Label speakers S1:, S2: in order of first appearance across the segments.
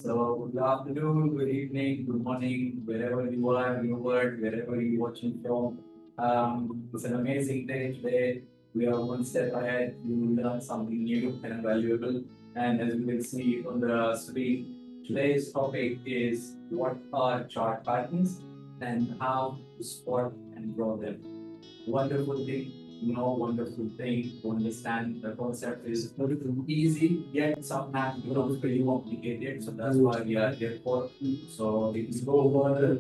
S1: So good afternoon, good evening, good morning, wherever you are in your world, wherever you're watching from. It's an amazing day today. We are one step ahead. We will learn something new and valuable. And as you can see on the screen, today's topic is what are chart patterns and how to spot and draw them. Wonderful thing, wonderful thing to understand. The concept is easy, yet sometimes becomes pretty complicated. So that's why we are here for. So it's go further.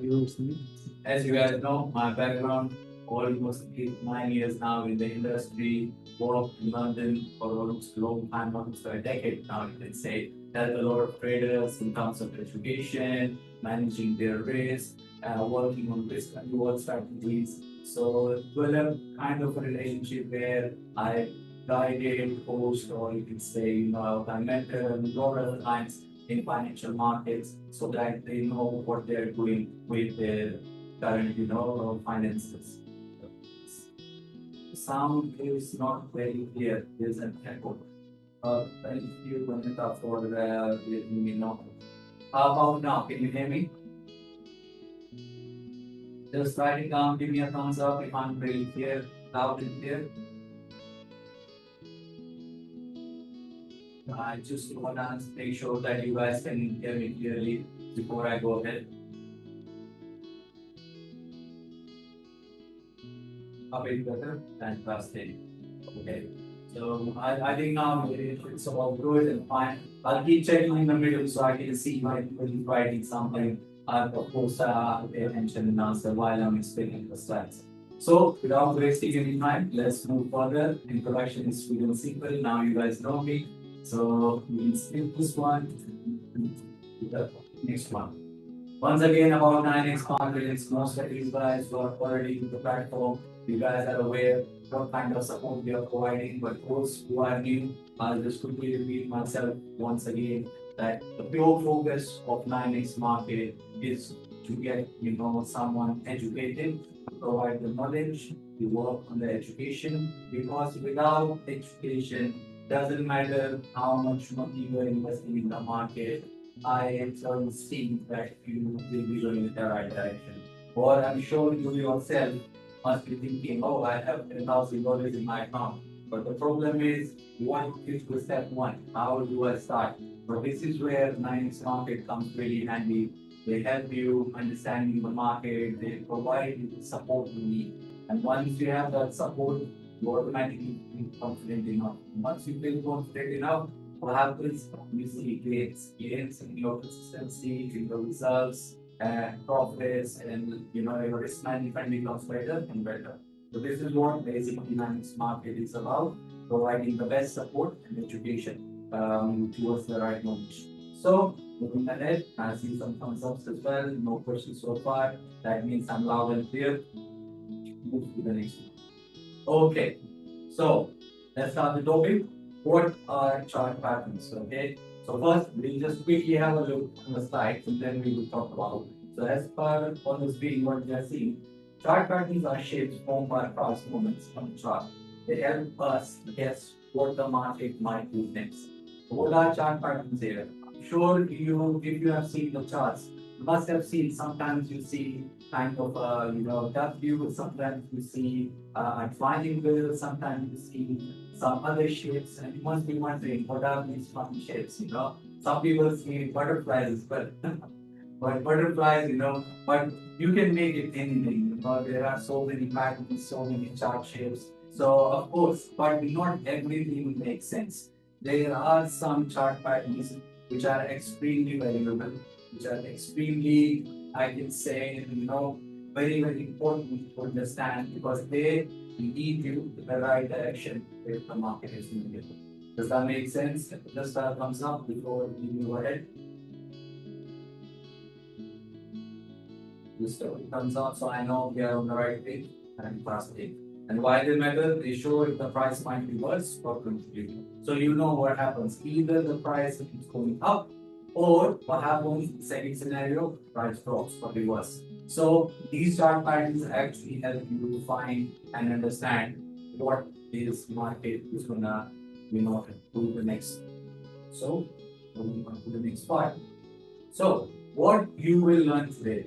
S1: As you guys know, my background almost 8, 9 years now in the industry, worked in London for almost a long time, almost a decade now, you can say. Helped a lot of traders in terms of education, managing their risk, working on risk and reward strategies. So develop kind of a relationship where I guided, coached, or you can say, I mentor a lot of clients in financial markets so that they know what they're doing with their current, finances. The sound is not very clear. There's an echo. Thank you, Vanita, for letting me know. How about now? Can you hear me? Just write it down, give me a thumbs up if I'm really clear, loud and clear. I just want to make sure that you guys can hear me clearly before I go ahead. A bit better? Fantastic. Okay. So I think now it's all good and fine. I'll keep checking in the middle so I can see my writing something. Of course, pay attention and answer while I'm explaining the slides. So, without wasting any time, let's move further. Introduction is really and simple. Now you guys know me. So, we'll skip this one to the next one. Once again, about 9x confidence, most of you guys who are already in the platform, you guys are aware what kind of support we are providing. But those who are new, I'll just quickly repeat myself once again that the pure focus of 9x market is to get someone educated, to provide the knowledge, to work on the education, because without education, doesn't matter how much money you are investing in the market, I don't think that you will be going in the right direction. Or I'm sure you yourself must be thinking, oh, I have $10,000 in my account. But the problem is, what is the step one? How do I start? But this is where 9x market comes really handy. They help you understanding the market, they provide you the support you need. And once you have that support, you automatically feel confident enough. Once you feel confident enough, what happens? You see gains in your consistency, in your results, and profits, and your risk management becomes better and better. So this is what basically 9x market is about, providing the best support and education towards the right knowledge. So, looking ahead, I see some thumbs ups as well. No questions so far. That means I'm loud and clear. Move to the next one. Okay, so let's start the topic. What are chart patterns? Okay, so first we'll just quickly have a look on the slides and then we will talk about. So, as per on the screen, what we are seeing, chart patterns are shapes formed by past moments on the chart. They help us guess what the market might do next. What are chart patterns here? Sure, if you have seen the charts, you must have seen sometimes you see kind of W, sometimes you see a triangle, sometimes you see some other shapes, and you must be wondering what are these funny shapes, Some people see butterflies as well. But butterflies, but you can make it anything, there are so many patterns, so many chart shapes. So of course, but not everything makes sense. There are some chart patterns which are extremely valuable, which are extremely, I can say, very, very important to understand because they lead you to the right direction where the market is moving. Does that make sense? Just a thumbs up before we move ahead. Just a thumbs up so I know we are on the right page and fast page. And why they matter? They show if the price might be worse or continue. So you know what happens. Either the price is going up or what happens in the second scenario, price drops or reverse. So these chart patterns actually help you to find and understand what this market is gonna do the next. So moving on to the next part. So, what you will learn today?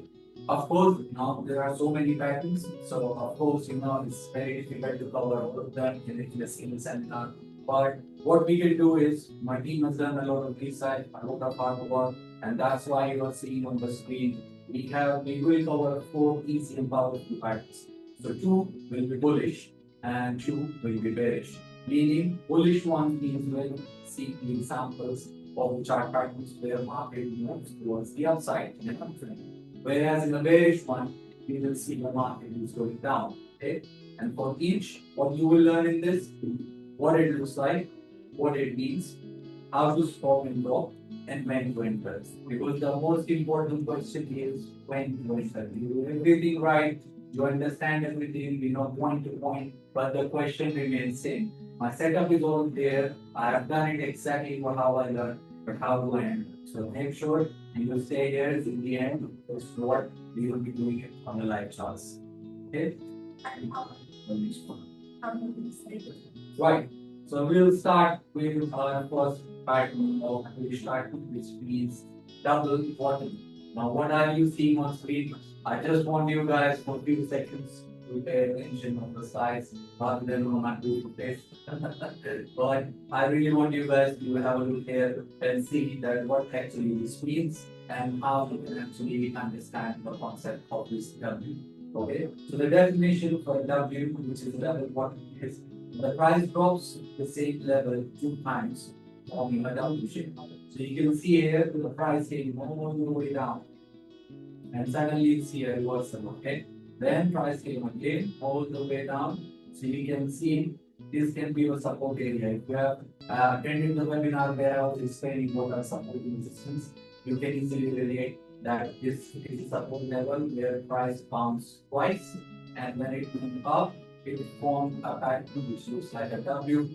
S1: Of course, now there are so many patterns. So, of course, it's very difficult to cover all of them in a single seminar. But what we can do is, my team has done a lot of research, a lot of hard work, and that's why you are seeing on the screen. We will cover 4 easy and powerful patterns. So, 2 will be bullish and 2 will be bearish. Meaning, bullish one means when see the examples of the chart patterns where market moves towards the upside in a confident. Whereas in the bearish one, you will see the market is going down. Okay? And for each, what you will learn in this, what it looks like, what it means, how to stop and drop, and when to enter. Because the most important question is when to enter. You do everything right, you understand everything, point to point, but the question remains same. My setup is all there. I have done it exactly for how I learned, but how do I enter? So make sure you will stay here in the end. That's what we will be doing it on the live charts. Okay? The next one. Right. So we'll start with our first pattern of English pattern, which means double bottom. Now, what are you seeing on screen? I just want you guys for a few seconds to pay attention on the slides rather than on my Google face. But I really want you guys to have a look here and see that what actually this means and how you can actually understand the concept of this W. Okay, so the definition for W, which is double bottom, is the price drops the same level 2 times, forming a W shape. So you can see here the price came all the way down, and suddenly you see a reversal. Okay, then price came again all the way down. So you can see this can be a support area. If you have attended the webinar where I was explaining what are support resistance, you can easily relate that this is a support level where price bounced twice, and when it went up, it formed a pattern which looks like a W.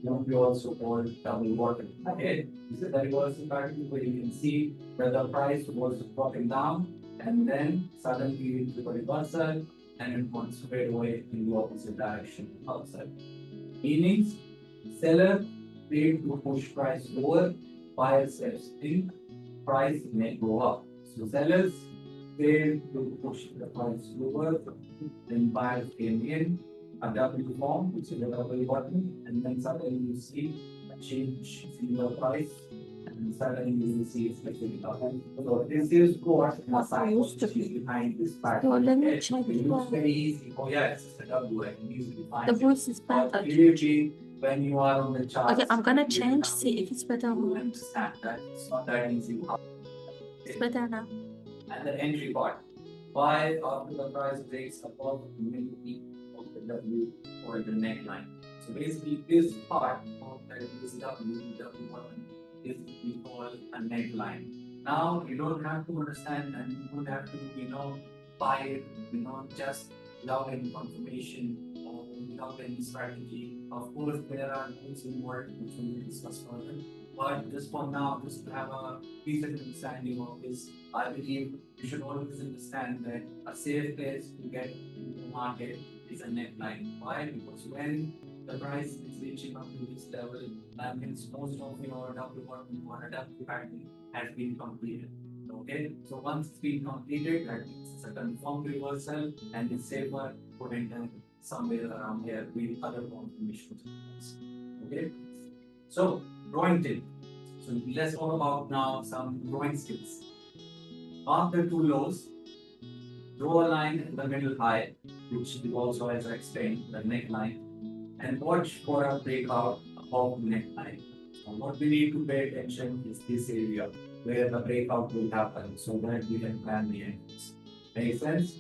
S1: We also call double bottom. Okay, this is the reversal pattern where you can see that the price was dropping down, and then suddenly it took a reversal, and it went straight away in the opposite direction outside. Meanings: seller paid to push price lower, buyer steps in, price may go up. So sellers paid to push the price lower, then buyers came in, a W form, which is a double bottom, and then suddenly you see a change in the price, and suddenly you will see it's like a double. So this is what the psychology is behind this pattern.
S2: So let me check
S1: It looks
S2: that.
S1: very easy. Oh yeah, it's just a W. I can easily find
S2: The
S1: it.
S2: voice is
S1: But
S2: better.
S1: clearly, when you are on the chart,
S2: Okay, I'm gonna change, see if it's better or
S1: you
S2: not.
S1: understand that it's not that easy.
S2: It's better now.
S1: And the entry part. Why after the price breaks above the midpoint of the W or the neckline. So basically this part of this W1 is we call a neckline. Now you don't have to understand and you don't have to, buy it, just without any confirmation or without any strategy. Of course there are rules involved which we will discuss further. But just for now, just to have a decent understanding of this, I believe you should always understand that a safe place to get into the market is a neckline. Why? Because when the price is reaching up to this level, that means most of your W or W pattern has been completed. Okay, so once it's been completed, that means it's a confirmed reversal and it's safer to enter somewhere around here with other confirmations. Okay, so drawing tip. So let's talk about now some drawing skills. After 2 lows, draw a line in the middle high, which is also, as I explained, the neckline, and watch for a breakout above the neckline. So what we need to pay attention is this area where the breakout will happen, so that we can plan the entries. Make sense?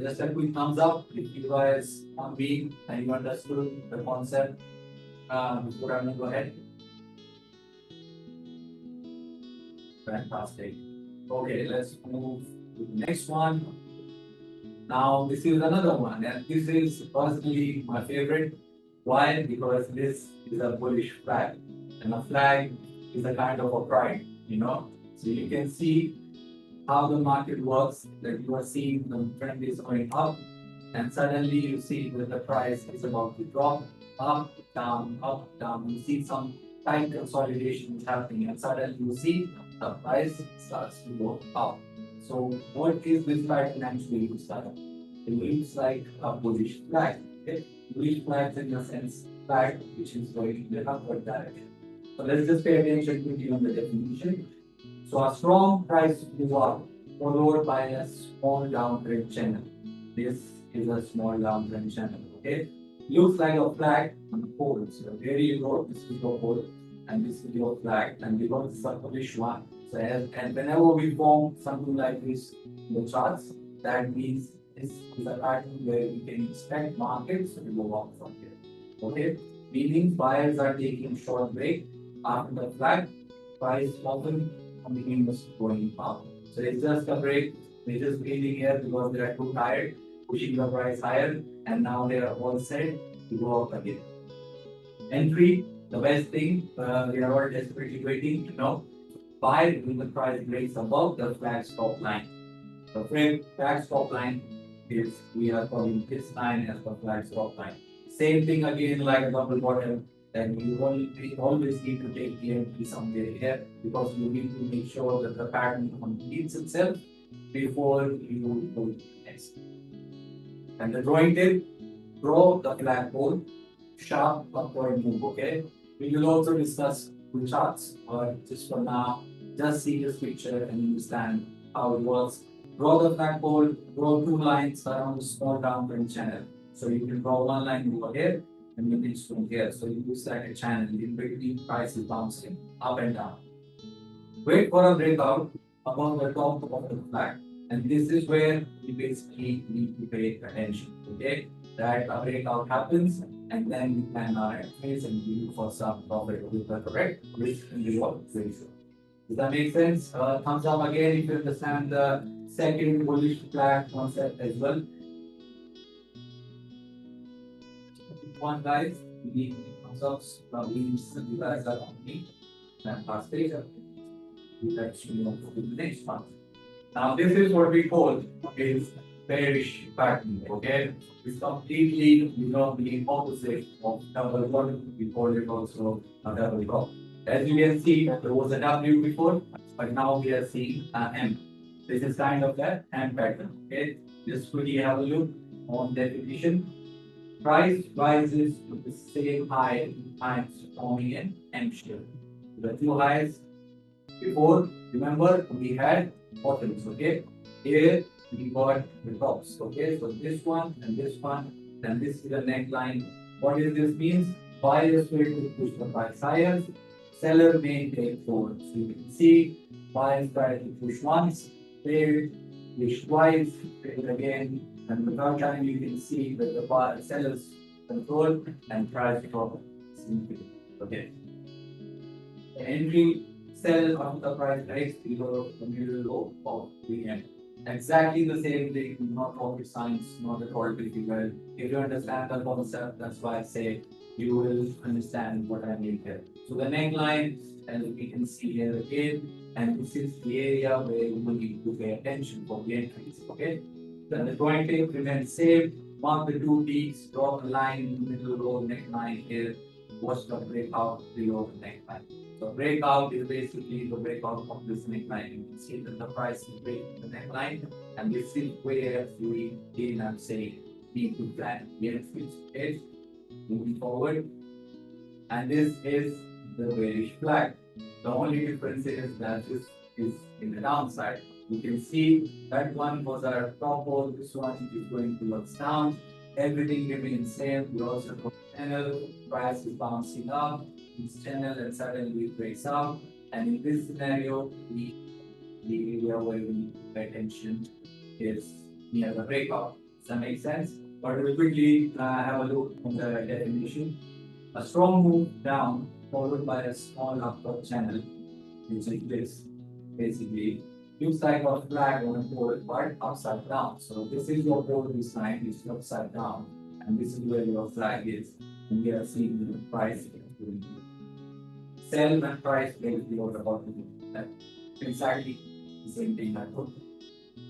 S1: Just a quick thumbs up if you guys are being and you understood the concept before I go ahead. Fantastic. Okay, let's move to the next one. Now, this is another one, and this is personally my favorite. Why? Because this is a bullish flag, and a flag is a kind of a pride. So you can see how the market works, that you are seeing the trend is going up, and suddenly you see that the price is about to drop, up, down, up, down. You see some tight consolidation is happening, and suddenly you see the price starts to go up. So what is this pattern actually looks like? It looks like a bullish flag. Okay? Bullish flags in the sense flag which is going in the upward direction. So let's just pay attention quickly on the definition. So a strong price move up followed by a small downtrend channel. This is a small downtrend channel. Okay, looks like a flag on the pole. So here you go. This is your pole, and this is your flag, and because it's a bullish one. So and whenever we form something like this in the charts, that means this is a pattern where we can expect markets to go up from here. Okay, meaning buyers are taking short break after the flag. Price often continues going up. So it's just a break. They're just breathing here because they are too tired, pushing the price higher, and now they are all set to go up again. Entry, the best thing, we are all desperately waiting to know. Buy when the price breaks above the flag stop line. The flag stop line is, we are calling this line as the flag stop line. Same thing again like a double bottom, then we always need to take the entry somewhere here because you need to make sure that the pattern completes itself before you go next. And the drawing tip, draw the flag pole, sharp upward move, okay? We will also discuss the charts, but just for now, just see this picture and understand how it works. Draw the flag pole, draw two lines around the small downtrend channel. So you can draw one line over here and you can from here. So you use like a channel, in between price is bouncing up and down. Wait for a breakout above the top of the flag. And this is where you basically need to pay attention. Okay? That a breakout happens and then we plan our entries and we look for some profit with the correct risk and reward ratio. Does that make sense? Thumbs up again if you understand the second bullish flag concept as well. One guys, we need thumbs ups from you guys are on me. And last page, let's move on to the next one. Now this is what we call is bearish pattern. Okay, it's completely the opposite of double bottom. We call it also a double top. As you can see, there was a W before, but now we are seeing an M. This is kind of that M pattern. Okay, just quickly have a look on definition. Price rises to the same high times forming an M shape. The two highs before, remember, we had bottoms. Okay, here we got the tops. Okay, so this one and this one, and this is the neckline. What does this mean? Buyers will push the price higher, seller may take forward. So you can see buyers try to push once, failed, push twice, failed again, and the third time you can see that the sellers control and price drop simply. Okay. The entry sell after the price breaks below the middle low of the end. Exactly the same thing, not rocket science, not at all difficult. If you understand the concept, that's why I say you will understand what I mean here. So the neckline, as we can see here again, and this is the area where you will need to pay attention for the entries. Okay. Then the drawing tape remains safe. Mark the two peaks, draw a line in the middle row neckline here. Watch the breakout below the neckline. So breakout is basically the breakout of this neckline. You can see that the price is breaking the neckline, and this is where we again I'm saying need to plan the entries. Okay. Moving forward, and this is the bearish flag. The only difference is that this is in the downside. You can see that one was our top pole, this one is going towards down. Everything remains same. We also got channel, price is bouncing up, this channel and suddenly it breaks out. And in this scenario, the area where we need to pay attention is near the breakout. Does that make sense? But we'll quickly have a look on the definition. A strong move down followed by a small upward channel, which is this basically. Looks like a flag on a pole, but upside down. So this is your pole this line is upside down, and this is where your flag is. And we are seeing the price sell and price break below the bottom. That's exactly the same thing I put.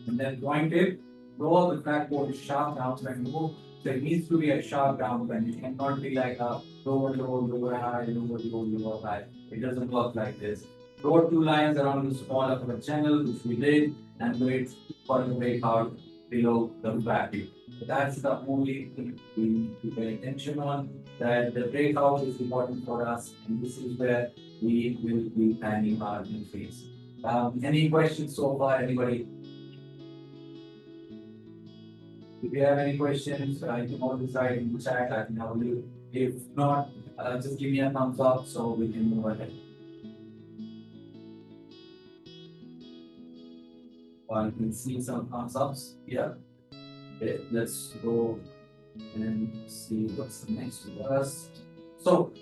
S1: And then drawing tip, draw the flag pole sharp downtrend move. So it needs to be a sharp downtrend. It cannot be like a lower, lower, lower, high, lower, lower, lower, high. It doesn't work like this. draw two lines around the small upper channel, which we did, and wait for the breakout below the value. That's the only thing we need to pay attention on, that the breakout is important for us, and this is where we will be planning our increase. Any questions so far, anybody? If you have any questions, you can always write in the chat. I can help you. If not, just give me a thumbs up so we can move ahead. Or you can see some thumbs ups here. Okay, let's go and see what's the next for us. So,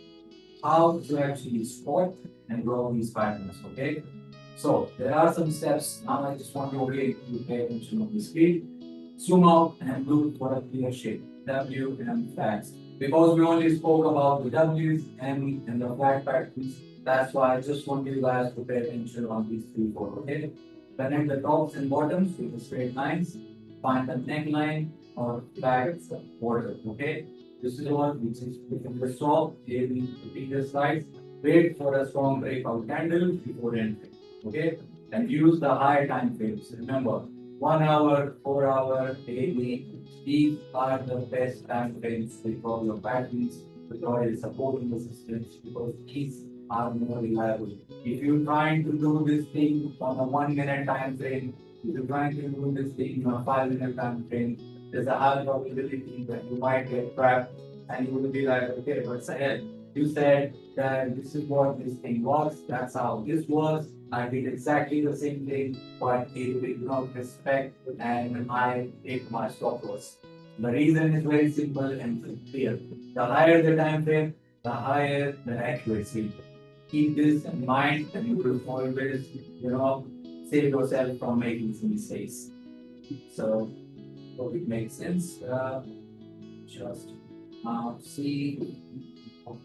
S1: how to actually spot and draw these patterns, okay? So, there are some steps. Now, I just want you to pay attention on the screen. Zoom out and look for a clear shape, W and flags. Because we only spoke about the W's, M, and the flag patterns, that's why I just want you guys to pay attention on these three, four, okay? Connect the tops and bottoms with the straight lines. Find the neckline or flag border, okay? This is one which is within the saw in the previous slides. Wait for a strong breakout candle before entering, okay? And use the higher time frames. Remember, 1 hour, 4 hour, daily. These are the best time frames for your patterns, because it's supporting the systems, because these are more reliable. If you're trying to do this thing on a 1 minute time frame, if you're trying to do this thing on a 5 minute time frame, there's a high probability that you might get trapped and you will be like, okay, but Sahel, you said that this is what this thing was, that's how this was. I did exactly the same thing, but it did not respect and I take my stop loss. The reason is very simple and clear. The higher the time frame, the higher the accuracy. Keep this in mind and you will always, save yourself from making some mistakes. So, hope it makes sense. Just see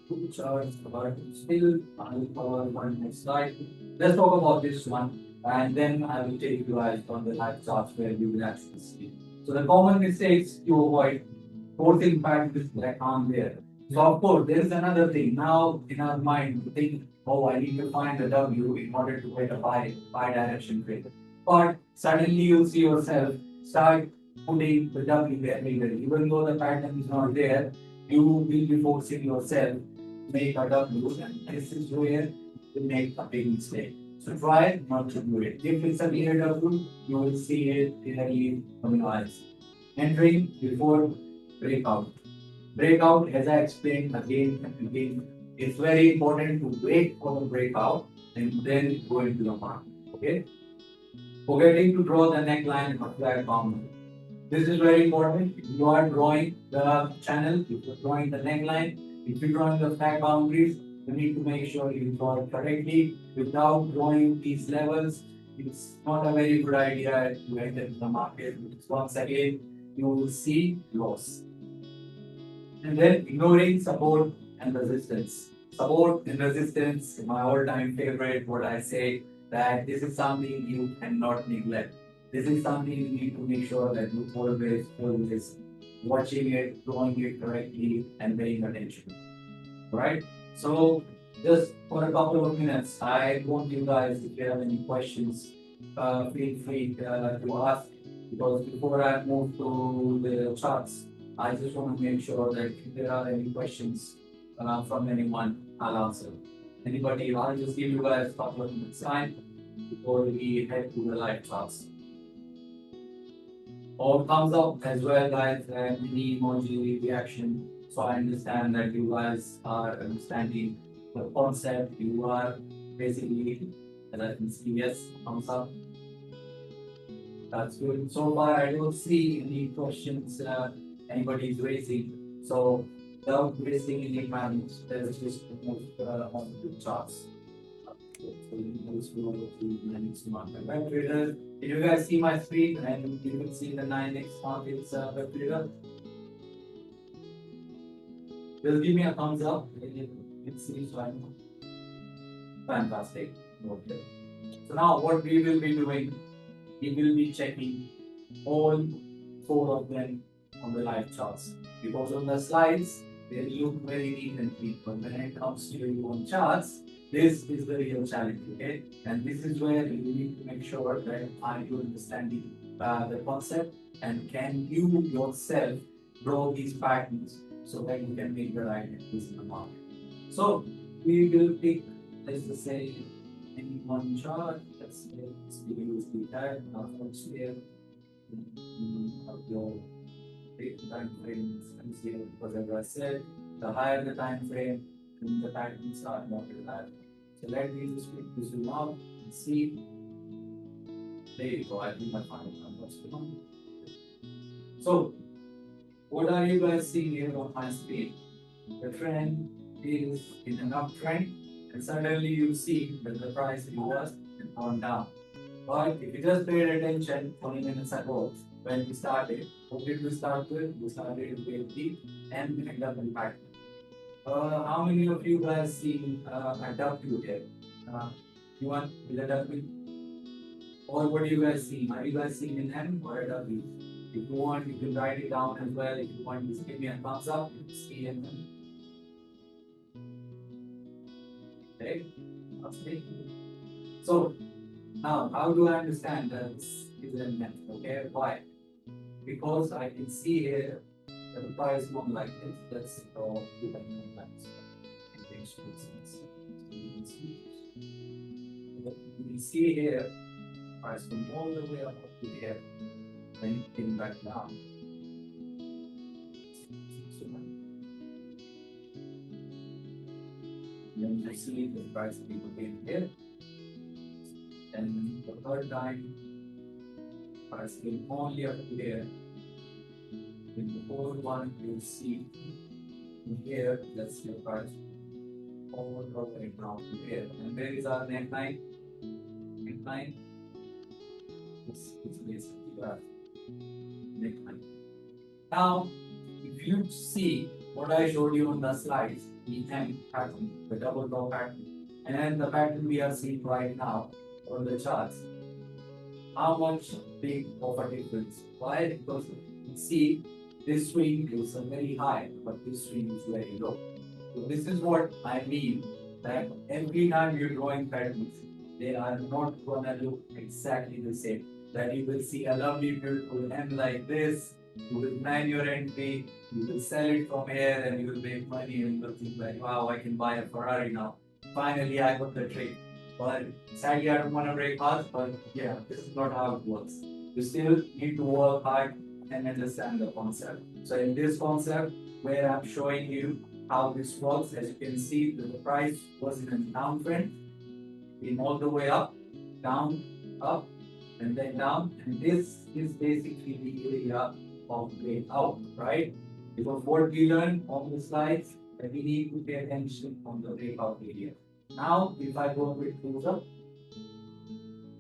S1: two charts, but still I'll cover one next slide. Let's talk about this one, and then I will take you guys on the live charts where you will actually see. So the common mistakes to avoid, forcing patterns that aren't there. So of course, there is another thing. Now in our mind, we think, oh, I need to find the W in order to get a bi-direction trade. But suddenly you'll see yourself start putting the W everywhere. Even though the pattern is not there, you will be forcing yourself to make a W, and this is where you make a big mistake. So try not to do it. If it's a clear W, you will see it clearly from your eyes. Entering before breakout. Breakout, as I explained again and again, it's very important to wait for the breakout and then go into the market. Okay? Forgetting to draw the neckline or flag boundary. This is very important. If you are drawing the channel, if you're drawing the neckline, if you're drawing the flag boundaries, you need to make sure you draw it correctly. Without drawing these levels, it's not a very good idea to enter the market. Once again, you will see loss. And then ignoring support and resistance. Support and resistance, my all-time favorite, what I say, that this is something you cannot neglect. This is something you need to make sure that you always watching it, drawing it correctly, and paying attention. Right? So, just for a couple of minutes, I want you guys, if you have any questions, feel free to ask. Because before I move to the charts, I just want to make sure that if there are any questions from anyone, I'll answer. Anybody, I'll just give you guys a couple of minutes time before we head to the live charts. Or thumbs up as well, guys, and any emoji reaction. So I understand that you guys are understanding the concept. You are basically, as I can see, yes, thumbs up. That's good. So far, I don't see any questions anybody's raising. So without wasting any time, let's just move on to the charts. So let's go to the next market. Web trader, did you guys see my screen and you can see the 9x markets web trader? Just give me a thumbs up. You can see, so I know. Fantastic. Okay. So now what we will be doing, we will be checking all 4 of them on the live charts. Because on the slides, they look very neat and neat, but when it comes to on charts, This is the real challenge, okay? And this is where you need to make sure that are you understanding the concept and can you yourself draw these patterns so that you can make the right entries in the market. So we will pick, let's just say, any one chart. Let's say we use the tag first here. Of your time frame is here because as I said, the higher the time frame, the patterns are more reliable. So let me just quickly zoom out and see. There you go. I think I found it. So, what are you guys seeing here on my screen? The trend is in an uptrend, and suddenly you see that the price reversed and gone down. But if you just paid attention 20 minutes ago when we started, what did we start with? We started with the M and W pattern. How many of you guys seen a W here? You want with a W? Or what do you guys see? Are you guys seeing an M or a W? If you want, you can write it down as well. If you want, just give me a thumbs up. You can see an M. Okay? Okay. So now, how do I understand that this is an M? Okay, why? Because I can see here that the price won't like this. Let's draw two lines. You can see here, price from all the way up to here, then it came back down. Then you see the price people came here. And the third time, price came only up to here. In the fourth one, you'll see here, let's see the price all the way down to here. And where is our neckline? Neckline. This is basically our neckline. Now, if you see what I showed you on the slides, the M pattern, the double top pattern, and then the pattern we are seeing right now on the charts, how much big of a difference? Why? Because you see this swing is very high, but this swing is very low. So this is what I mean, that every time you're drawing patterns, they are not gonna look exactly the same. That you will see a lovely beautiful M like this, you will plan your entry, you will sell it from here and you will make money and you will think like, wow, I can buy a Ferrari now. Finally, I got the trick. But sadly, I don't want to break hearts, but yeah, this is not how it works. You still need to work hard and understand the concept. So in this concept, where I'm showing you how this works, as you can see, the price was in a downtrend, came all the way up, down, up, and then down. And this is basically the area of breakout, right? Because what we learned on the slides, that we need to pay attention on the breakout area. Now, if I go a bit closer,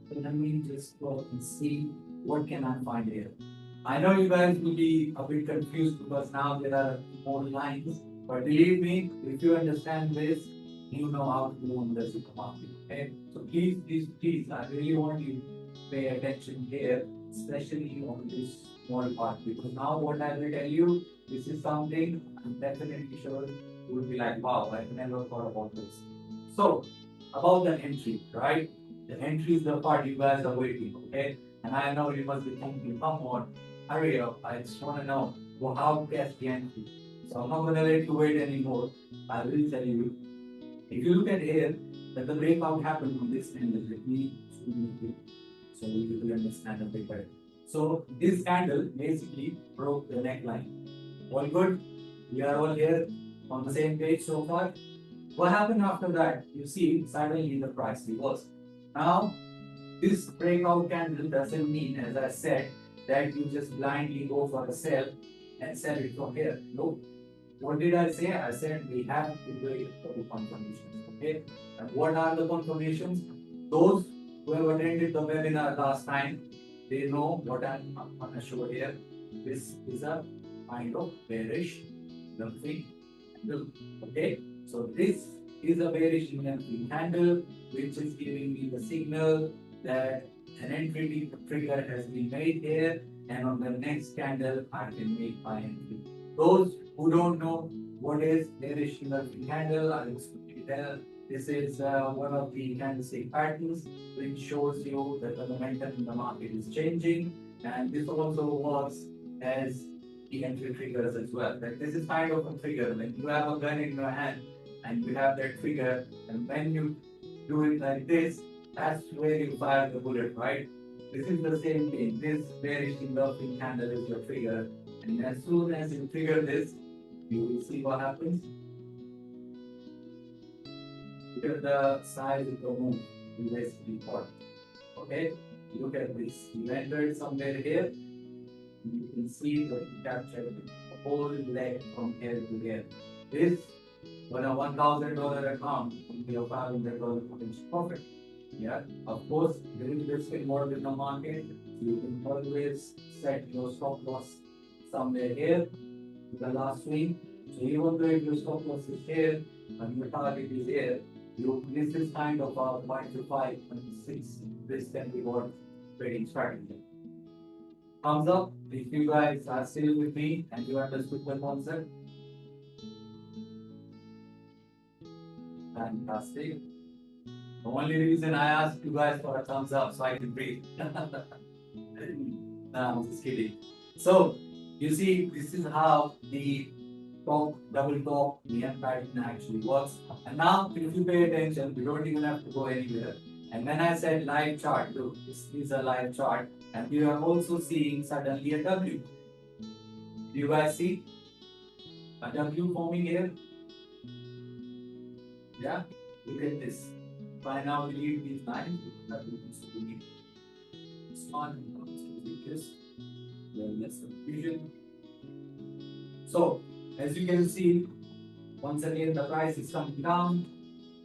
S1: so let me just go and see what can I find here. I know you guys will be a bit confused because now there are more lines, but believe me, if you understand this, you know how to do on the supermarket. Okay? So please, I really want you to pay attention here, especially on this small part, because now what I will tell you, this is something I'm definitely sure you will be like, wow, I never thought about this. So, about the entry, right? The entry is the part you guys are waiting, okay? And I know you must be thinking, come on, hurry up. I just want to know, well, how to guess the entry. So I'm not going to let you wait anymore. I will tell you. If you look at here, that the breakout happened on this candle. Let me zoom in so you will understand a bit better. So this candle basically broke the neckline. All good? We are all here on the same page so far. What happened after that? You see, suddenly the price reversed. Now, this breakout candle doesn't mean, as I said, that you just blindly go for a sell and sell it from here. No. What did I say? I said we have to wait for the confirmations. Okay. And what are the confirmations? Those who have attended the webinar last time, they know what I'm going to show here. This is a kind of bearish lumpy candle. Okay. So this is a bearish lumpy candle, which is giving me the signal that an entry trigger has been made here, and on the next candle I can make my entry. Those who don't know what is bearish lumpy candle, I'll explain This is one of the candlestick patterns which shows you that the momentum in the market is changing, and this also works as the entry triggers as well. Like this is kind of a trigger. When you have a gun in your hand and you have that trigger, and when you do it like this, that's where you fire the bullet, right? This is the same thing. This bearish engulfing candle is your trigger, and as soon as you trigger this, you will see what happens. Look at the size of the move you basically got. Okay, look at this. You entered somewhere here. You can see that you captured a whole leg from here to here. This, when a $1,000 account will be a $500 potential profit. Yeah, of course, there is risk involved in the market. You can always set your stop loss somewhere here, the last swing. So even though if your stop loss is here and your target is here, this is kind of a 0.25 to 5.6 risk and reward trading strategy. Thumbs up if you guys are still with me and you understood the concept. Fantastic. The only reason I asked you guys for a thumbs up so I can breathe. No, I'm just kidding. So, you see, this is how the top, double top, EM pattern actually works. And now, if you pay attention, you don't even have to go anywhere. And when I said live chart, look, this is a live chart, and we are also seeing suddenly a W. Do you guys see a W forming here? Yeah, look at this. By now, we leave these lines. So we need this one, this, then less confusion. So, as you can see, once again, the price is coming down,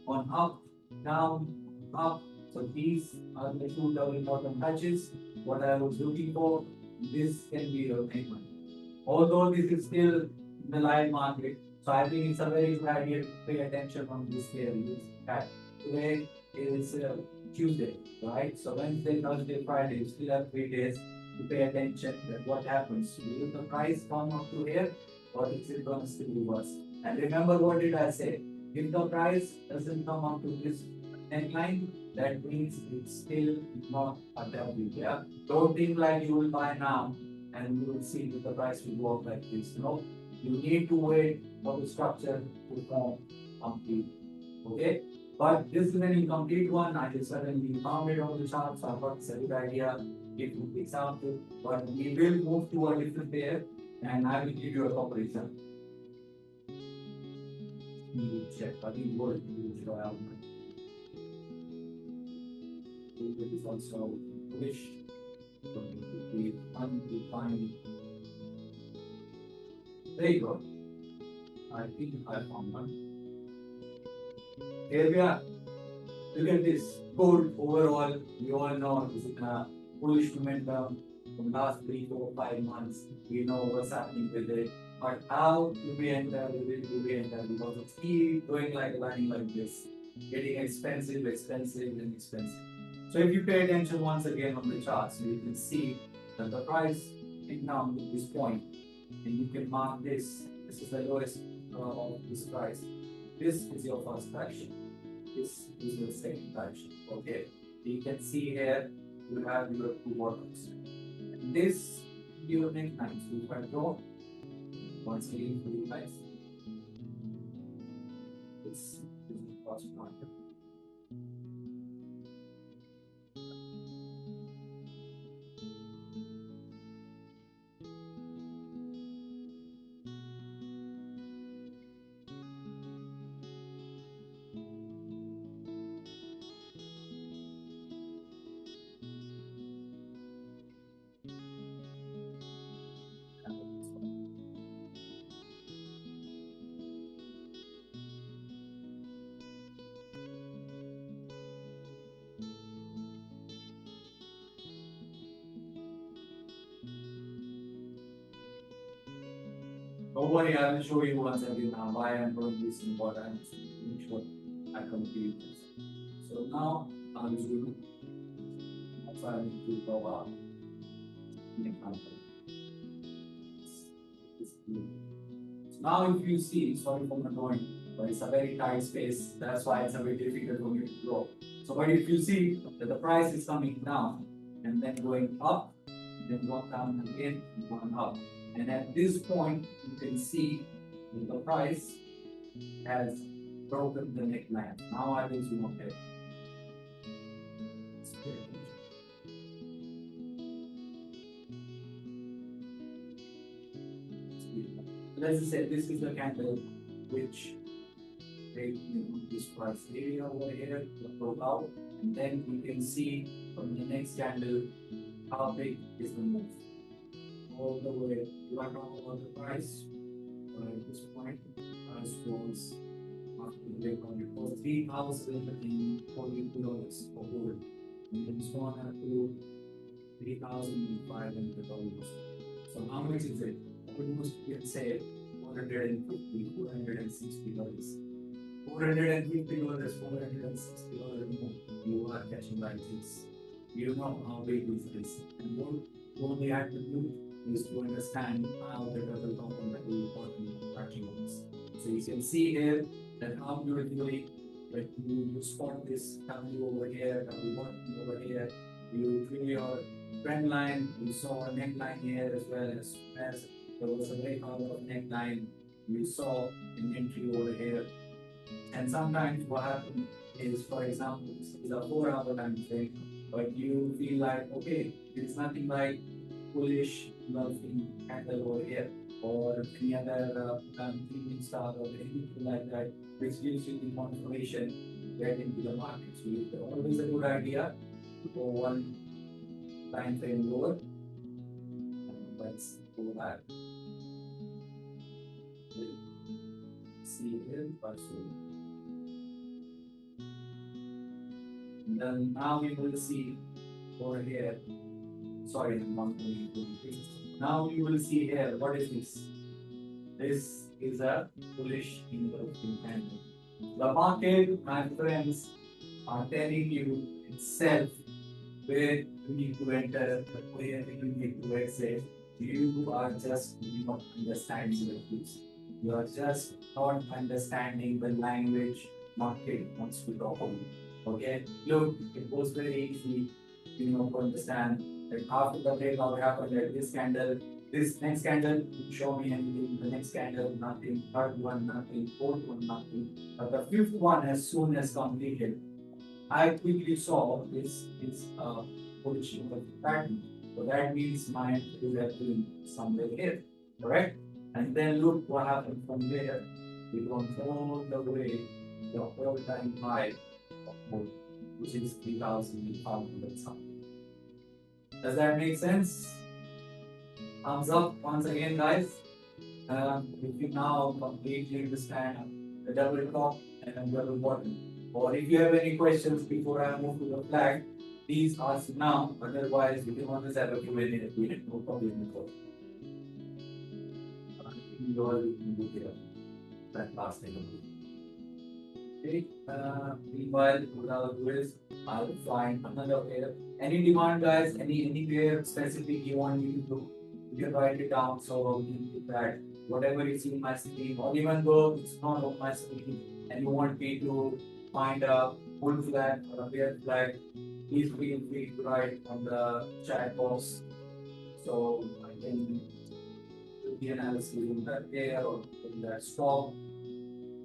S1: on up, down, up. So these are the two double bottom touches. What I was looking for, this can be your neckline. Although this is still in the live market, so I think it's a very good idea to pay attention on this area. Today is Tuesday, right? So Wednesday, Thursday, Friday, you still have 3 days to pay attention that what happens. Will the price come up to here, or is it going to still reverse? And remember, what did I say? If the price doesn't come up to this neckline, that means it's still not a W. Yeah? Don't think like you will buy now and you will see that the price will go up like this. No, you need to wait for the structure to form complete. Okay? But this is an incomplete one. I just suddenly found it on the chart, so I thought it's a good idea. Give you the example, but we will move to a different pair and I will give you a proper example. Check, I think what it is also wish to be undefined. There you go. I think I found one. Here we are. Look at this. Gold overall, we all know this is a bullish momentum from last 3, 4, 5 months. We know what's happening with it. But how do we enter with it? Do we enter? Because it's keep going like a line like this, getting expensive, expensive, and expensive. So if you pay attention once again on the charts, you can see that the price came down to this point, and you can mark this. This is the lowest of this price. This is your first correction. This is your second correction. Okay. You can see here you have your two bottoms. And this your neckline. So if I draw once again for you guys, this is the first one. Don't worry, I will show you once again why I'm doing this and what I'm make sure I complete this. So now I'm zooming. That's why I need to go up. So now if you see, sorry for my drawing, but it's a very tight space. That's why it's a bit difficult for me to grow. So, but if you see that the price is coming down and then going up, then going down again and going up. And at this point, you can see that the price has broken the neckline. Now I will zoom up here. Let's just say this is the candle which this price area over here broke out, and then you can see from the next candle how big is the move. All the way, you are talking about the price. At this point, price was for $3,040 for gold, and then so on up to $3,500. So how much is it? Almost you can say $450, $460. $450, $460 more. You are catching like this. You know how big is this, and what you only have to do is to understand how the double complementary important tracking works. So you can see here that how beautifully when you spot this W over here, W1 over here, you do your trend line, you saw a neckline here as well as there was a breakout of neckline, you saw an entry over here. And sometimes what happens is, for example, this is a 4-hour time frame, but you feel like, okay, it's nothing like bullish engulfing candle over here, or any other premium star or anything like that, which gives you the confirmation get into the market. So it's always a good idea to go one time frame lower. Let's go back. See here, then now we will see over here. Sorry, I'm not going to do this. Now you will see here, what is this? This is a bullish engulfing candle. The market, my friends, are telling you itself where you need to enter, where you need to exit. You are just not understanding the rules. You are just not understanding the language market wants to talk about. Okay, look, it was very easy, to understand that after the breakout happened at this candle, this next candle show me anything, the next candle nothing, third one nothing, fourth one nothing, but the fifth one as soon as completed, I quickly saw this is a position of the pattern. So that means my entry is actually somewhere here, correct? And then look what happened from there. We gone all the way to the all-time high of gold, which is 3,500 something. Does that make sense? Thumbs up once again, guys. If you now completely understand the double top and double bottom, or if you have any questions before I move to the flag, please ask now. Otherwise, we can always have a Q&A at the end. No problem at all. You all can do here. That last thing. Okay. Meanwhile, what I'll do is I'll find another pair. Any demand, guys? Any pair specific you want me to do? You can write it down so we can do that. Whatever is in my screen, or even though it's not on my screen, and you want me to find a full flag or a pair flag, please feel free to write on the chat box so I can do the analysis in that pair or in that stock.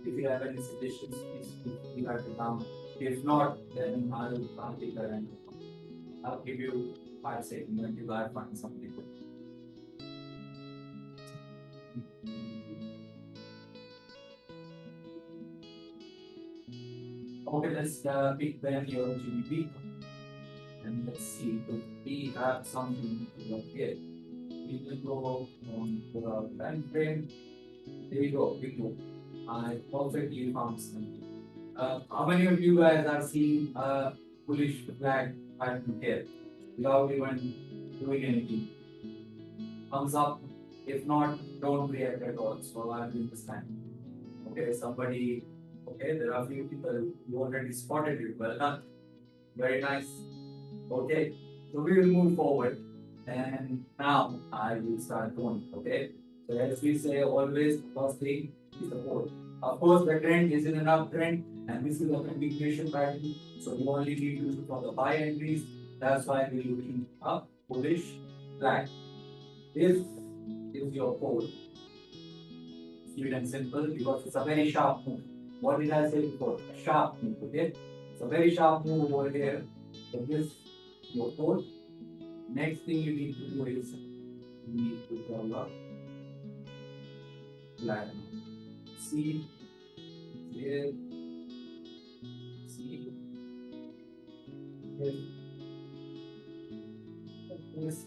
S1: If you have any suggestions, please feel free to write it down. If not, then I'll take a random. I'll give you 5 seconds until I find something good. Okay, let's pick then your GBP and let's see if we have something to look here. We will go on the time frame. There we go, I perfectly found something. How many of you guys are seeing a bullish flag pattern here without even doing anything? Thumbs up. If not, don't react at all. So I will understand. Okay, somebody. Okay, there are a few people who already spotted it. Well done. Very nice. Okay, so we will move forward. And now I will start going. Okay, so as we say always, the first thing is the port. Of course, the trend is in an uptrend, and this is a continuation pattern. So you only need to look for the buy entries. That's why we're looking up bullish flag. This is your pole. Sweet and simple because it's a very sharp move. What did I say before? A sharp move. Okay, it's a very sharp move over here. So this your pole. Next thing you need to do is you need to draw a flag. See here. See here. This.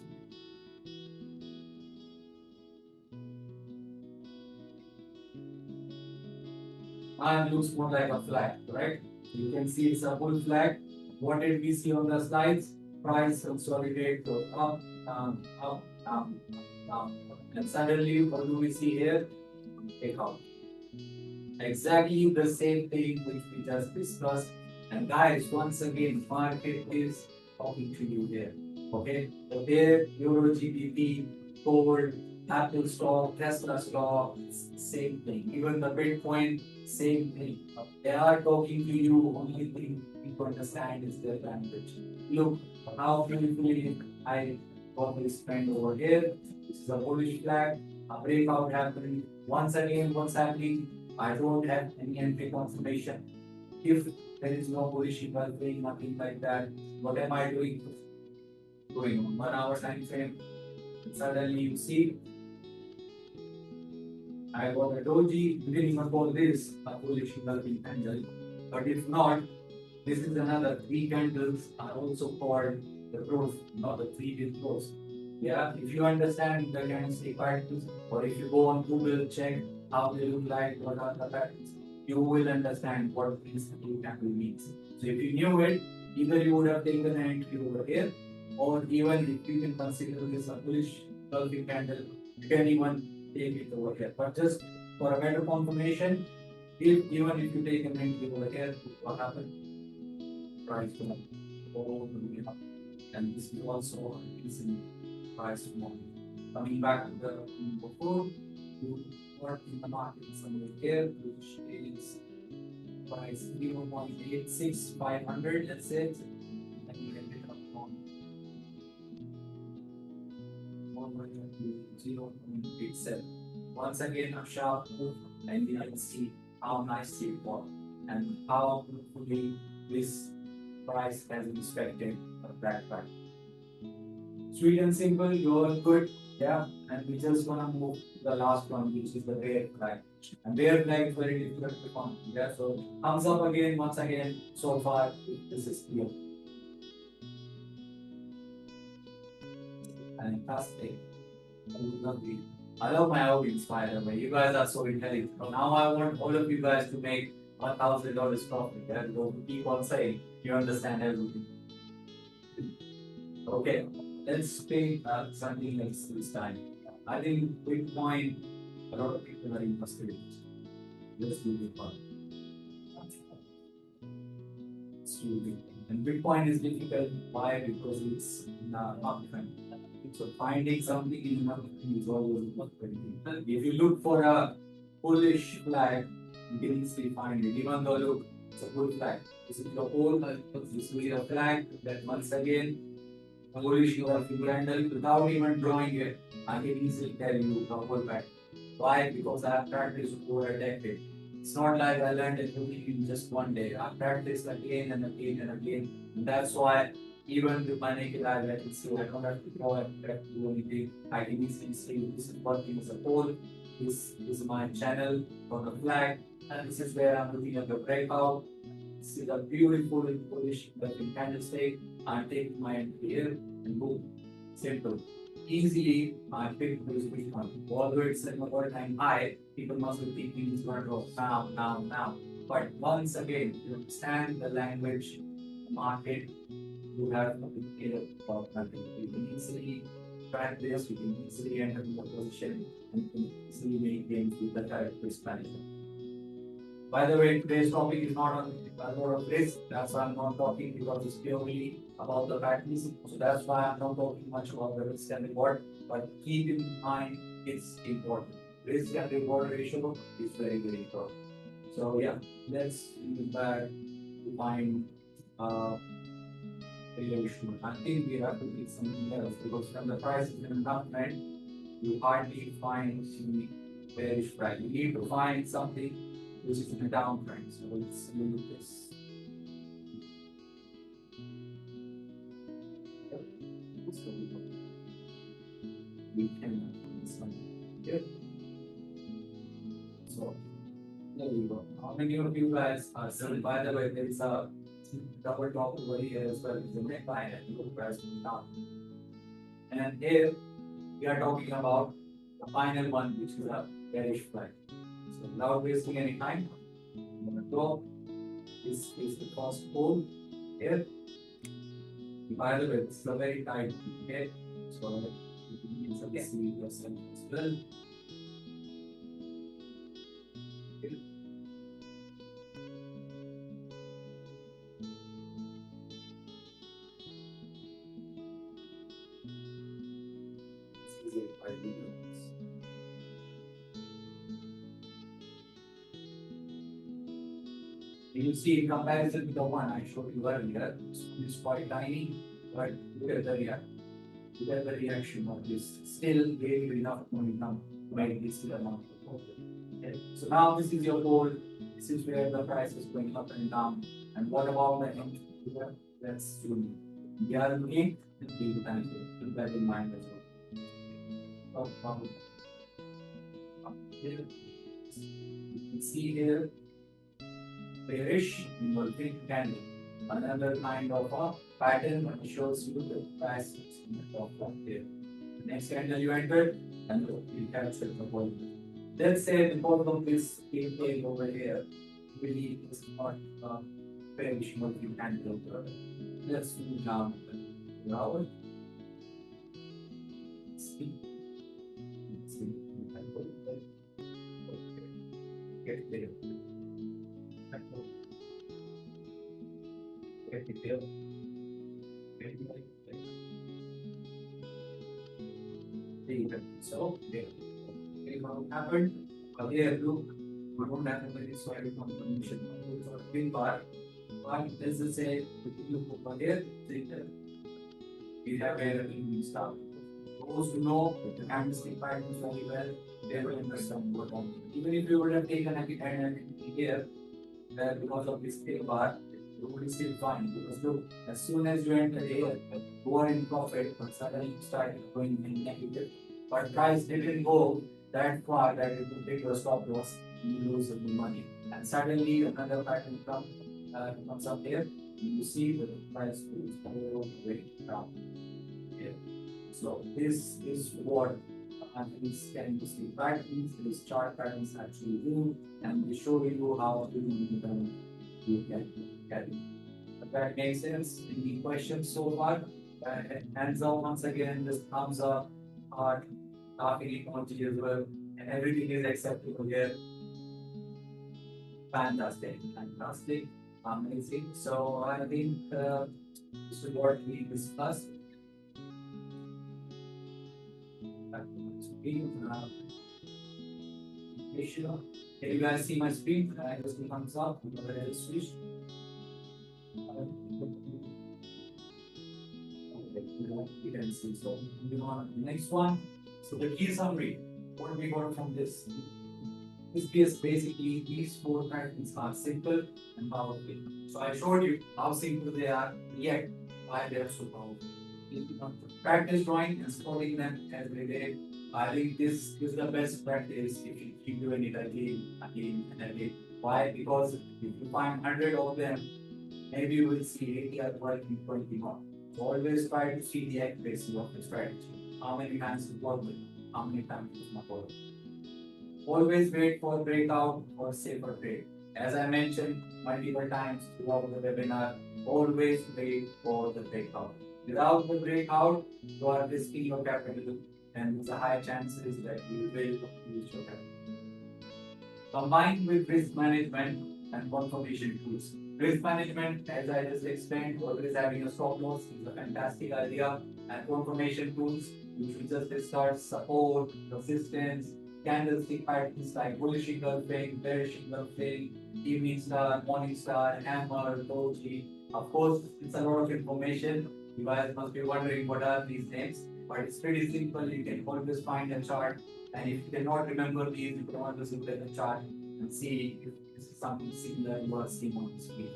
S1: And looks more like a flag, right? You can see it's a full flag. What did we see on the slides? Price consolidate, go up, down, up, down, down. And suddenly, what do we see here? Take out. Exactly the same thing which we just discussed. And guys, once again, market is talking to you here. Okay? So here, Euro GBP, gold, Apple stock, Tesla stock, same thing. Even the Bitcoin, same thing. They are talking to you. Only thing you need to understand is their language. Look how beautifully I got this trend over here. This is a bullish flag. A breakout happened. Once again, what's happening? I don't have any entry confirmation. If there is no bullish doing nothing like that, what am I doing? Going on 1 hour time frame. Suddenly you see I got a doji, you didn't even call this a bullish candle. But if not, this is another 3 candles are also called the growth, not the 3 big growth. Yeah, if you understand the candlestick patterns, or if you go on Google, check how they look like, what are the patterns, you will understand what these 3 candle means. So if you knew it, either you would have taken an entry over here, or even if you can consider this a bullish candle, you can even take it over here. But just for a better confirmation, even if you take an entry over here, what happens? Price will go up. And this is also a decent price more. Coming back to the before, you work in the market somewhere here, which is price 0.86500, that's it. And you can pick up on 0.87. Once again, a sharp move, and you can see how nicely it worked and how beautifully this price has inspected a black pattern. Sweet and simple, you're all good, yeah. And we just wanna move to the last one, which is the bear flag. And bear flag is very difficult to find, yeah. So thumbs up again, once again. So far, this is clear. Fantastic. Lovely. I love my audience, by the way. You guys are so intelligent. So now I want all of you guys to make $1,000 profit. Yeah? Don't keep on saying you understand everything. Okay, let's pick something else this time. I think Bitcoin, a lot of people are interested in it. Let's do Bitcoin. Let's do Bitcoin. And Bitcoin is difficult. Why? Because it's not different. So finding something in marketing is always not very difficult. If you look for a bullish flag, you can easily find it. Even though look, it's a bull flag. This is the whole. This is a flag that once again bullish or candle without even drawing it. I can easily tell you the whole pattern. Why? Because I have practiced over a decade. It's not like I learned it in just one day. I practiced again and again and again. And that's why even with my naked eye, I can see I don't have to draw, I don't have to do anything. I can easily see this is working as a pole. This is my channel for the flag. And this is where I'm looking at the breakout. This is a beautiful bullish candlestick. I'm taking my entry here and boom. Simple. Easily, I pick this Bitcoin. Although it's an all-time high, people must be thinking it's going to go down, down, down. But once again, you understand the language, market, you have to be clear about nothing. You can easily track this, you can easily enter the position, and you can easily make gains with the direct risk management. By the way, today's topic is not on a lot of risk. That's why I'm not talking, because it's purely about the patterns. So that's why I'm not talking much about the risk and reward. But keep in mind, it's important. Risk and reward ratio is very, very important. So yeah, let's use that to find relation. I think we have to get something else because when the price is in an uptrend, you hardly find the bearish price. You need to find something which is in a downtrend. So let's use this. So we can find something here. So there we go. How many of you guys are still, by the way, there is a double top over here as well. It's a neckline and the price going down. And here we are talking about the final one, which is a bearish flag. So without wasting any time, I'm going to go. This is the first pole here. By the way, this is a very tight okay? So you can see yourself as well. Okay. This is it, I do this. You see in comparison to the one I showed you earlier, it's quite tiny, but look at the reaction. Look at the reaction of this. Still gave you enough momentum to make this amount of profit. Okay. So now this is your goal. This is where the price is going up and down. And what about the entry here? Let's zoom. We are looking at the time. Keep that in mind as well. Here. You can see here bearish inverted candle. Another kind of a pattern that shows you the price is in the top of here. The next candle you entered and you capture the whole. Let's say because of this tail over here, really is not a bearish inverted candle. Let's move down the hour. See. Get there. So, what happened? Here, look, we don't have a very solid confirmation for a big bar. But let's just say, if you look over here, we have a new stuff. Those who know the candlestick patterns very well, they will understand what I'm doing. Even if you would have taken a here, because of this big bar, you would still fine because look, as soon as you enter here, you are in profit, but suddenly you start going in negative. But price didn't go that far that it would take your stop loss, you lose the money. And suddenly another pattern comes up here, you see the price goes all the way down. Okay. So this is what these candlestick patterns, these chart patterns actually do, and we show you how to you can get it. If that makes sense. Any questions so far? Hands up once again, just thumbs up, heart, laughing emoji as well, and everything is acceptable here. Fantastic, fantastic, amazing. So I think this is what we discussed. Back to my screen. Can you guys see my screen? I just thumbs up. Whether I switch. You can see. So moving on to the next one. So the key summary. What we got from this? This is basically these four patterns are simple and powerful. So I showed you how simple they are, yet why they are so powerful. If you practice drawing and spotting them every day, I think this is the best practice if you keep doing it again and again. Why? Because if you find 100 of them, maybe you will see 80 are working 21. So always try to see the accuracy of the strategy. How many times it worked, how many times it not worked. Always wait for breakout or safer trade. As I mentioned multiple times throughout the webinar, always wait for the breakout. Without the breakout, you are risking your capital and there's a high chances that you will lose your capital. Combined with risk management and confirmation tools. Risk management, as I just explained, always having a stop loss is a fantastic idea, and confirmation tools, which we just discussed, support, resistance, candlestick patterns like bullish engulfing, bearish engulfing, evening star, morning star, hammer, doji. Of course, it's a lot of information. You guys must be wondering what are these names, but it's pretty simple. You can always find a chart, and if you cannot remember these, you can always look at the chart and see if this is something similar you are seeing on the screen.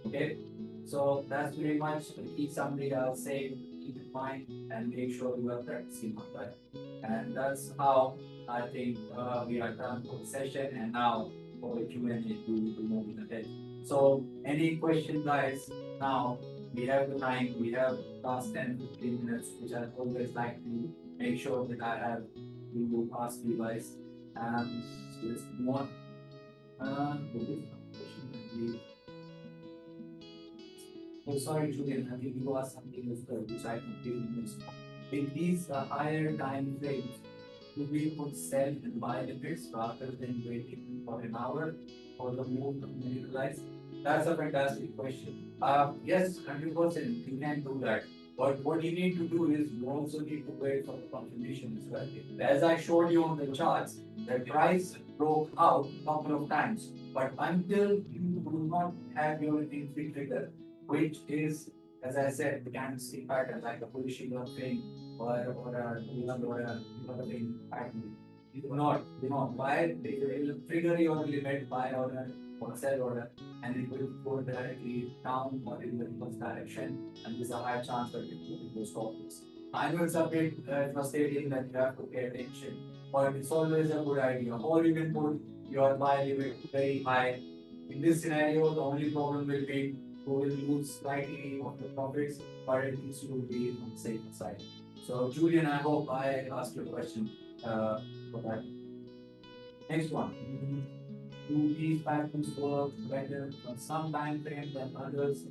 S1: Okay, so that's pretty much the key summary I'll say. Keep in mind and make sure you are practicing on that. And that's how I think we are done for the session. And now for the Q&A to move ahead. So any questions, guys? Now we have the time. We have last 10-15 minutes, which I always like to make sure that I have to ask you guys. So let's move on. Oh, sorry, Julian. I think you asked something as well, which I completely missed. In these higher time frames, do we would sell and buy limits rather than waiting for an hour for the move to materialize? That's a fantastic question. Yes, 100%, you can do that. But what you need to do is you also need to wait for the confirmation as well. As I showed you on the charts, the price broke out a couple of times. But until you do not have your entry trigger, which is, as I said, the candlestick pattern, like a bullish engulfing or a thing pattern. You do not buy, it will trigger your limit buy order or sell order, and it will go directly down or in the reverse direction, and there's a high chance that it will go stop loss. I know it's a bit frustrating that you have to pay attention, but it's always a good idea. Or you can put your buy limit very high. In this scenario, the only problem will be who will lose slightly on the profits, but at least you will be on the safe side. So, Julian, I hope I asked your question for that. Next one. Do these patterns work better on some time frame than others?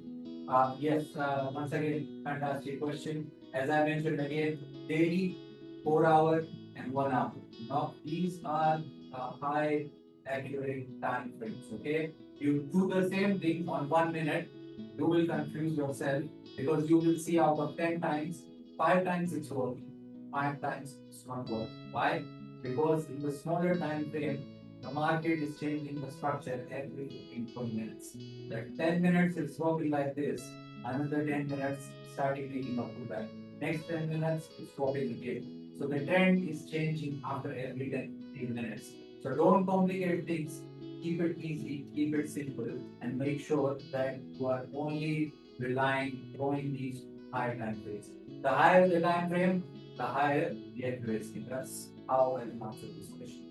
S1: Yes, once again, fantastic question. As I mentioned again, daily, 4 hour, and 1 hour. Now, these are high accurate time frames. Okay, you do the same thing on 1 minute, you will confuse yourself because you will see out of 10 times, 5 times it's working, 5 times it's not working. Why? Because in the smaller time frame, the market is changing the structure every 15-20 minutes. That 10 minutes it's working like this, another 10 minutes starting making a pullback. Next 10 minutes it's swapping again. So the trend is changing after every 10 minutes. So don't complicate things. Keep it easy, keep it simple, and make sure that you are only relying on these higher time frames. The higher the time frame, the higher the accuracy. That's how I answer this question.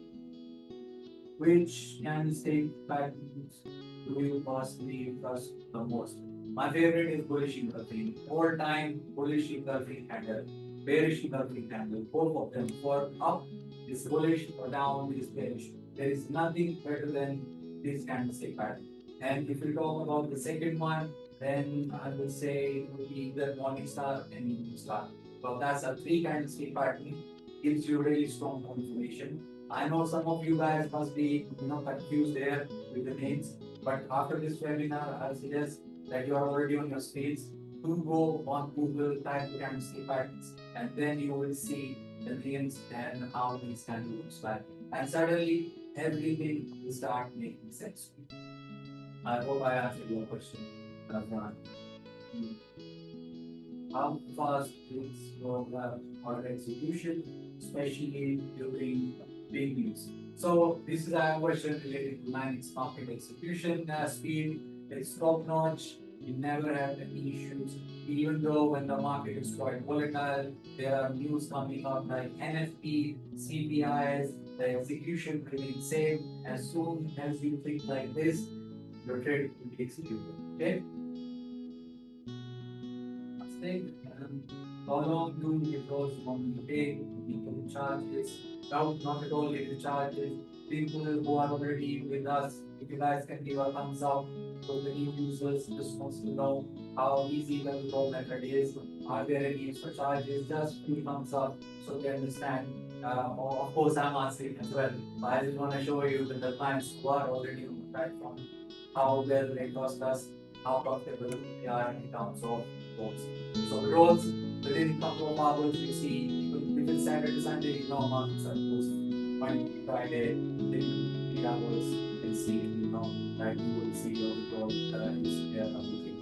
S1: Which candlestick patterns do you personally trust the most? My favorite is bullish engulfing. All time bullish engulfing candle, bearish engulfing candle. Both of them for up is bullish, for down is bearish. There is nothing better than this candlestick pattern. And if we talk about the second one, then I would say it would be either morning star and evening star. Well, that's a 3 candlestick pattern. Gives you really strong confirmation. I know some of you guys must be confused there with the names, but after this webinar, I suggest that you are already on your screens. Do go on Google, type the candlestick patterns, and then you will see the names and how these candles looks like. And suddenly everything will start making sense. I hope I answered your question. How fast is your order execution, especially during big news? So this is a question related to Linux market execution speed. It's top notch. You never have any issues, even though when the market is quite volatile, there are news coming up like NFP, CPIs, the execution remains same. As soon as you think like this, your trade will be executed. Okay? Last thing, how long do withdrawals normally take? People charges, not at all get the charges. People who are already with us, if you guys can give a thumbs up for the new users, just wants to know how easy the withdrawal method is. Are there any extra charges? Just few thumbs up so they understand. Of course, I'm answering as well. But I just want to show you that the clients who are already on the platform, how well they cost us, how profitable they are in terms of roles. So the roles within a couple of hours, you see, if it's Saturday, Sunday, markets are closed. on Friday, then 3 hours, and see, that you will see your report is there everything.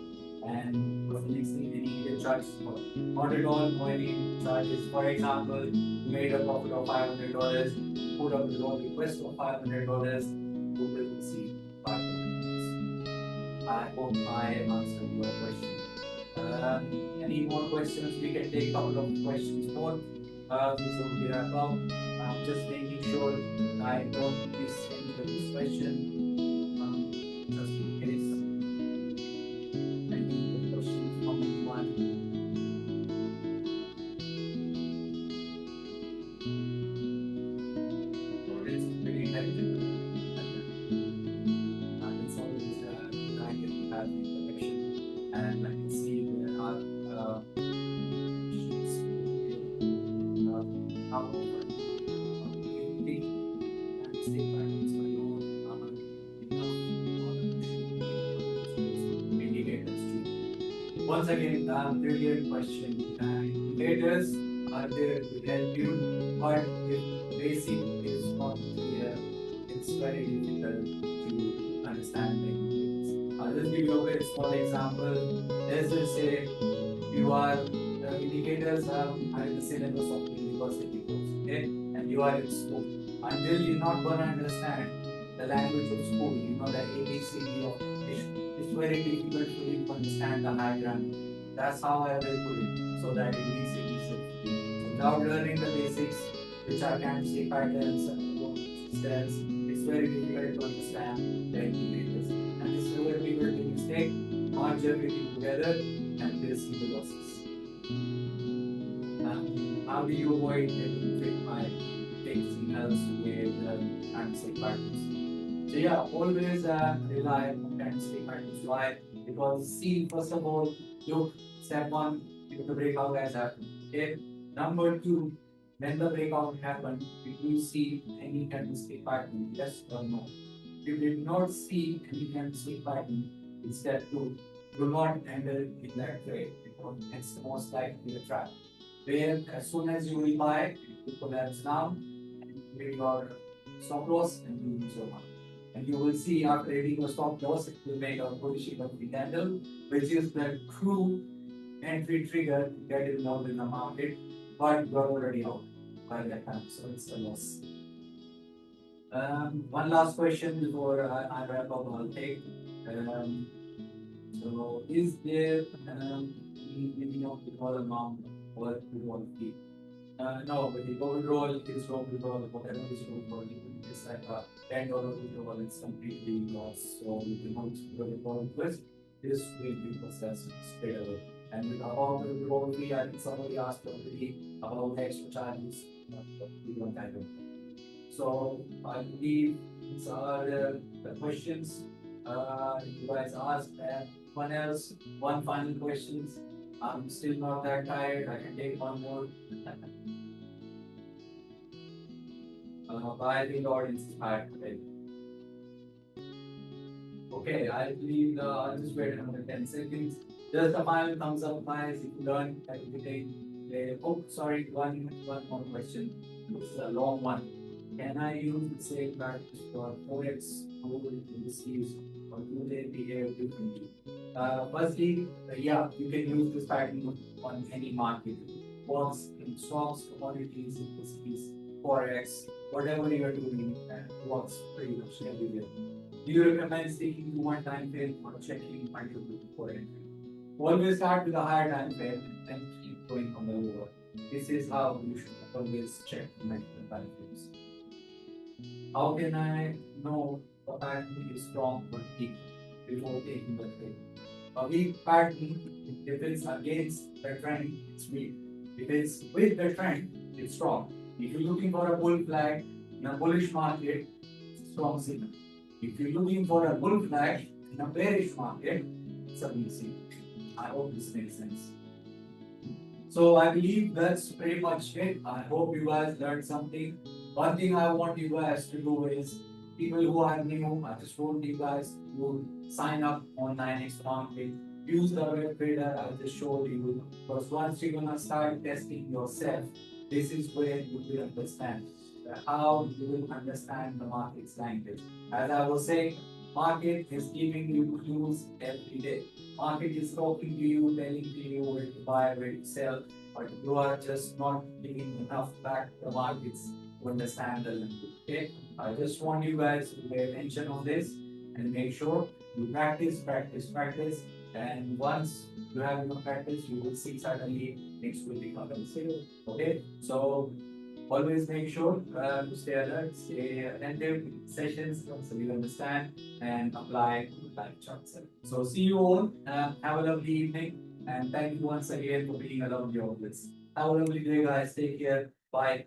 S1: And for the next thing, they need a charge for not at all, no any charges. For example, you made a profit of $500, put up the loan request of $500, you will receive $500. I hope I answered your question. Any more questions? We can take a couple of questions more. So we wrap up. I'm just making sure I don't miss anybody's question. Just in case. Any questions from anyone? Or it's pretty intelligent. It's always I can have the connection, and I can see there are questions. How often you think and stay patterns are your indicators too? Once again, brilliant question. Indicators are there to help you, but if basic is not clear, it's very difficult to understand the indicators. I'll just give you a very small example. Let's just say you are the indicators are the syllabus of the university course, okay? And you are in school. Until you're not going to understand the language of school, the ABCD of English, it's very difficult for you to understand the high grammar. That's how I will put it, so that it makes it easier for you. So without learning the basics, which are candlestick patterns and steps, it's very difficult to understand the indicators. And this is where people make mistake, merge everything together, and they see the losses. How do you avoid getting tricked by fake signals with candlestick patterns? So yeah, always rely on candlestick patterns. Why? Because see, first of all, look, step one, if the breakout has happened. Okay. Number two, when the breakout happened, did you see any candlestick pattern? Yes or no? If you did not see any candlestick pattern, it's step two. Do not enter in that trade because it's most likely a trap. Where as soon as you will buy, it will collapse down and you your stop loss and you lose your money. And you will see after hitting your stop loss, it will make a bullish of the candle, which is the true entry trigger to get involved in the market, but you are already out by that time, so it's a loss. One last question before I wrap up. I'll take. So, is there any minimum withdrawal amount or withdrawal fee? No, but the withdrawal is no withdrawal, whatever is withdrawal, it's like a $10 withdrawal, it's completely lost. So, you cannot do a withdrawal request. This will be processed straight away. And with about the withdrawal fee, I think somebody asked already about the extra charges. We don't have it. So, I believe these are the questions you guys asked. And one final question. I'm still not that tired. I can take one more. But I think the audience is tired today. Okay, I believe I'll just wait another 10 seconds. Just the final thumbs up, guys. If you learn everything. Oh, sorry, one more question. This is a long one. Can I use the same practice for forex, gold, indices, or do they behave differently? Firstly, yeah, you can use this pattern on any market. Works in stocks, commodities, indices, forex, whatever you are doing, works pretty much everywhere. Do you recommend sticking to one time frame or checking multiple before entry? Always start with a higher time frame and then keep going on the lower. This is how you should always check multiple time frames. How can I know the pattern is strong or weak before taking the trade? A weak pattern, if it's against the trend, it's weak. If it's with the trend, it's strong. If you're looking for a bull flag in a bullish market, it's a strong signal. If you're looking for a bull flag in a bearish market, it's a weak signal. I hope this makes sense. So I believe that's pretty much it. I hope you guys learned something. One thing I want you guys to do is, people who are new, I just want you guys to sign up on 9x Market. Use the web trader I just showed you. Because once you're gonna start testing yourself, this is where you will understand. how you will understand the market's language. As I was saying, market is giving you clues every day. Market is talking to you, telling to you where to buy, where to sell, but you are just not giving enough back to the markets to understand the language. Okay, I just want you guys to pay attention on this and make sure you practice, practice, practice, and once you have enough practice, you will see suddenly things will become easier. Okay, so always make sure to stay alert, stay attentive in sessions so you understand and apply live charts. So see you all. Have a lovely evening, and thank you once again for being along your list. Have a lovely day, guys. Take care. Bye.